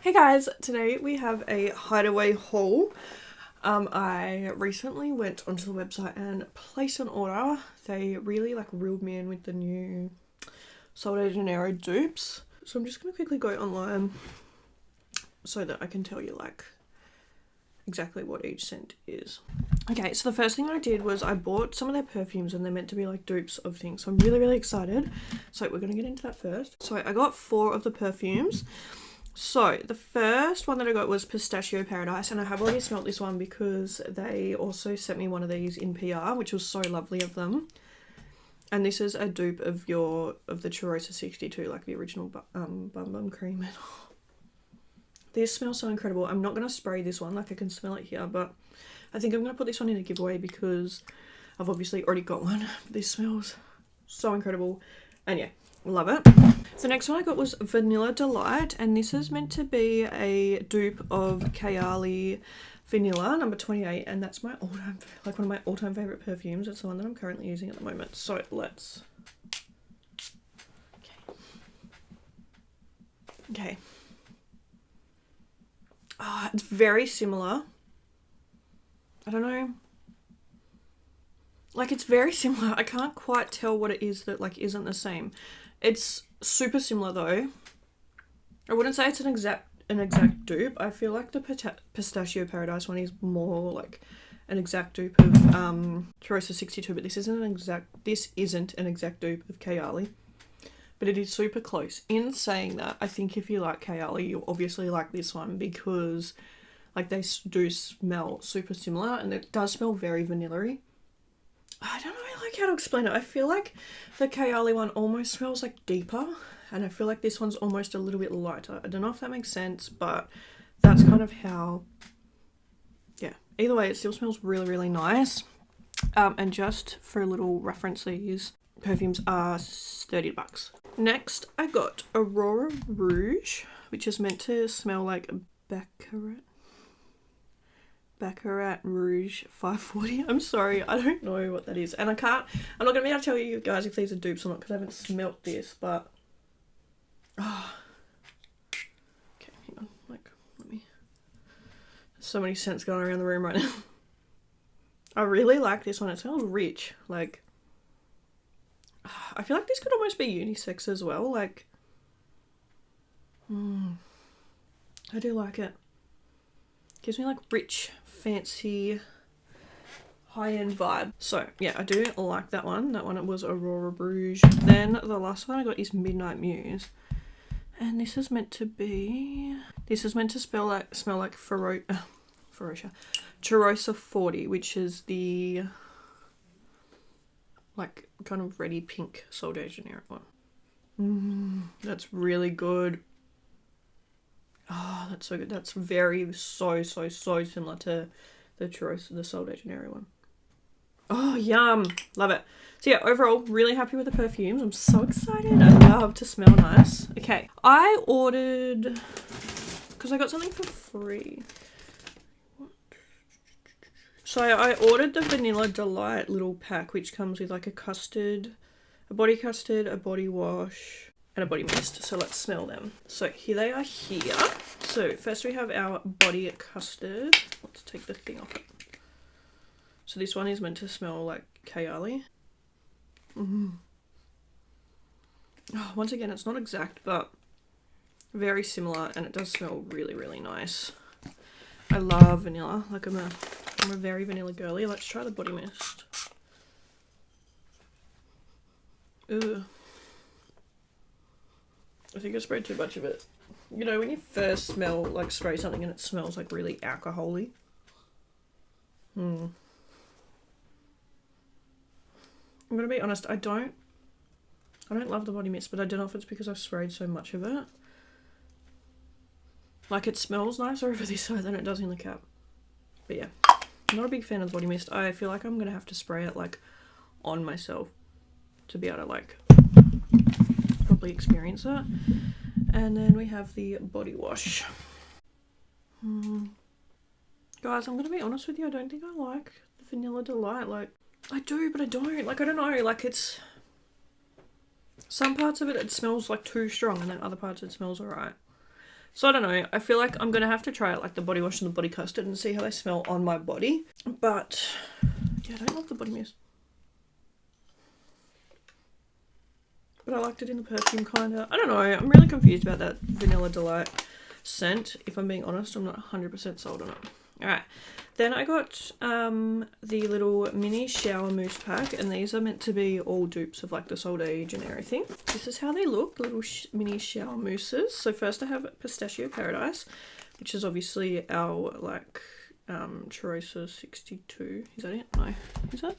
Hey guys, today we have a Hideaway haul. I recently went onto the website and placed an order. They really reeled me in with the new Sol de Janeiro dupes. So I'm just gonna quickly go online so that I can tell you exactly what each scent is. Okay, so the first thing I did was I bought some of their perfumes and they're meant to be dupes of things. So I'm really excited. So we're gonna get into that first. So I got 4 of the perfumes. So the first one that I got was Pistachio Paradise, and I have already smelt this one because they also sent me one of these in PR, which was so lovely of them. And this is a dupe of the Cheirosa 62, the original Bum Cream. And this smells so incredible. I'm not going to spray this one, I can smell it here, but I think I'm going to put this one in a giveaway because I've obviously already got one. This smells so incredible, and yeah, love it. The next one I got was Vanilla Delight, and this is meant to be a dupe of Kayali Vanilla number 28, and that's my one of my all-time favorite perfumes. It's the one that I'm currently using at the moment. So let's okay. It's very similar. I don't know. It's very similar. I can't quite tell what it is that isn't the same. It's super similar though. I wouldn't say it's an exact dupe. I feel like the Pistachio Paradise one is more an exact dupe of Cheirosa 62, but this isn't an exact dupe of Kayali. But it is super close. In saying that, I think if you like Kayali, you'll obviously like this one because they do smell super similar, and it does smell very vanilla-y. I don't know how to explain it. I feel like the Kayali one almost smells deeper, and I feel like this one's almost a little bit lighter. I don't know if that makes sense, but that's kind of how, yeah. Either way, it still smells really nice. And just for a little reference, these perfumes are $30. Next, I got Aurora Rouge, which is meant to smell like Baccarat Rouge 540. I'm sorry, I don't know what that is. And I'm not going to be able to tell you guys if these are dupes or not because I haven't smelt this, but... Okay, hang on. Let me... There's so many scents going around the room right now. I really like this one. It smells rich. I feel like this could almost be unisex as well. I do like it. Gives me rich, fancy, high-end vibe. So yeah, I do like that one. That one was Aurora Rouge. Then the last one I got is Midnight Muse. And this is meant to smell like Cheirosa 40, which is the kind of reddy pink Sol de Janeiro one. That's really good. Oh, that's so good. That's so similar to the Cheirosa, the Sol de Janeiro one. Oh, yum. Love it. So yeah, overall, really happy with the perfumes. I'm so excited. I love to smell nice. Okay, I ordered... because I got something for free. So I ordered the Vanilla Delight little pack, which comes with a body custard, a body wash, and a body mist. So let's smell them. So here they are here. So first we have our body custard. Let's take the thing off it. So this one is meant to smell like Kayali. Oh, once again, it's not exact, but very similar, and it does smell really nice. I love vanilla. I'm a very vanilla girly. Let's try the body mist. Ugh. I think I sprayed too much of it. You know, when you first spray something and it smells really alcohol-y. I'm gonna be honest, I don't love the body mist, but I don't know if it's because I've sprayed so much of it. It smells nicer over this side than it does in the cap. But yeah, I'm not a big fan of the body mist. I feel like I'm gonna have to spray it on myself to be able to properly experience it. And then we have the body wash. Guys, I'm gonna be honest with you, I don't think I like the Vanilla Delight. I do, but I don't. I don't know, it's... Some parts of it smells too strong, and then other parts it smells alright. So I don't know, I feel like I'm going to have to try out like the body wash and the body custard and see how they smell on my body. But yeah, I don't love the body mist. But I liked it in the perfume kind of. I don't know, I'm really confused about that Vanilla Delight scent. If I'm being honest, I'm not 100% sold on it. Alright, then I got the little mini shower mousse pack, and these are meant to be all dupes of like the Sold Age and everything. This is how they look, the little mini shower mousses. So first I have Pistachio Paradise, which is obviously our like Cheirosa 62. Is that it? No. Is that?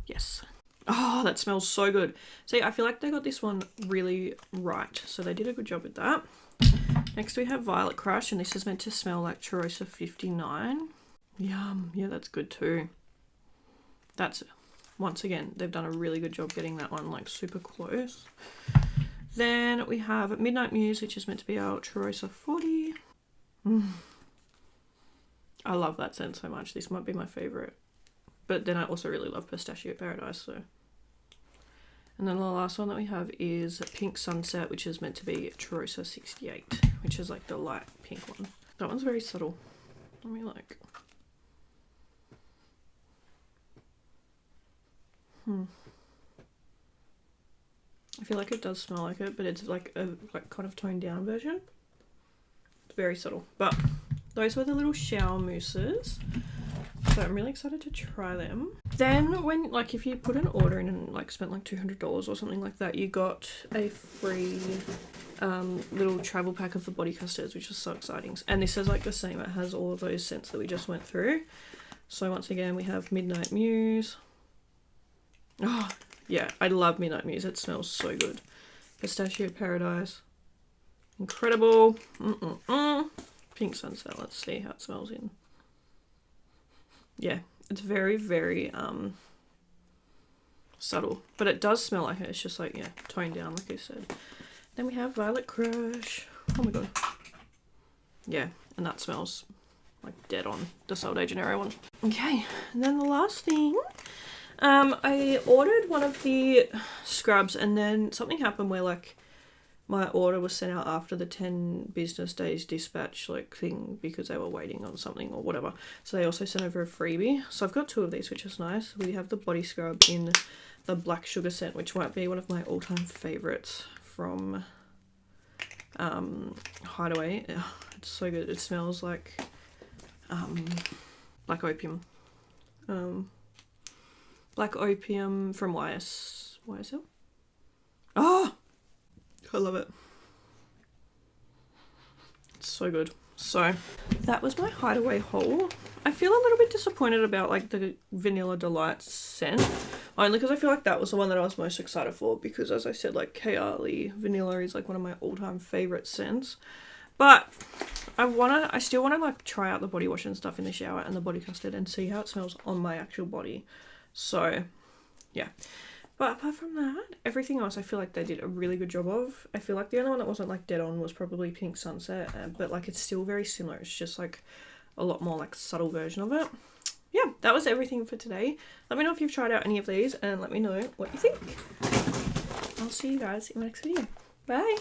Yes. Oh, that smells so good. See, I feel like they got this one really right. So they did a good job with that. Next we have Violet Crush, and this is meant to smell like Cheirosa 59. Yum. Yeah, that's good too. That's, once again, they've done a really good job getting that one like super close. Then we have Midnight Muse, which is meant to be our Cheirosa 40. I love that scent so much. This might be my favourite. But then I also really love Pistachio Paradise, so. And then the last one that we have is Pink Sunset, which is meant to be Cheirosa 68, which is like the light pink one. That one's very subtle. Let me like. I feel like it does smell like it, but it's like a kind of toned down version. It's very subtle. But those were the little shower mousses. So I'm really excited to try them. Then when, like, if you put an order in and like spent like $200 or something like that, you got a free little travel pack of the body custards, which is so exciting. And this is like the same. It has all of those scents that we just went through. So once again, we have Midnight Muse. Oh, yeah, I love Midnight Muse. It smells so good. Pistachio Paradise. Incredible. Pink Sunset. Let's see how it smells in. Yeah, it's very, very subtle, but it does smell like it. It's just like, yeah, toned down, like I said. Then we have Violet Crush. Oh my god. Yeah, and that smells like dead on the Sold Age and Era one. Okay, and then the last thing, I ordered one of the scrubs, and then something happened where like my order was sent out after the 10 business days dispatch like thing because they were waiting on something or whatever. So they also sent over a freebie. So I've got two of these, which is nice. We have the body scrub in the black sugar scent, which might be one of my all-time favorites from Hideaway. It's so good. It smells like black opium. Black opium from YSL. Oh! I love it. It's so good. So that was my Hideaway haul. I feel a little bit disappointed about like the Vanilla Delight scent, only because I feel like that was the one that I was most excited for, because as I said, like Kayali Vanilla is like one of my all-time favorite scents. But I still want to like try out the body wash and stuff in the shower and the body custard and see how it smells on my actual body. So yeah. But apart from that, everything else I feel like they did a really good job of. I feel like the only one that wasn't like dead on was probably Pink Sunset, but like it's still very similar. It's just like a lot more like subtle version of it. Yeah, that was everything for today. Let me know if you've tried out any of these and let me know what you think. I'll see you guys in my next video. Bye!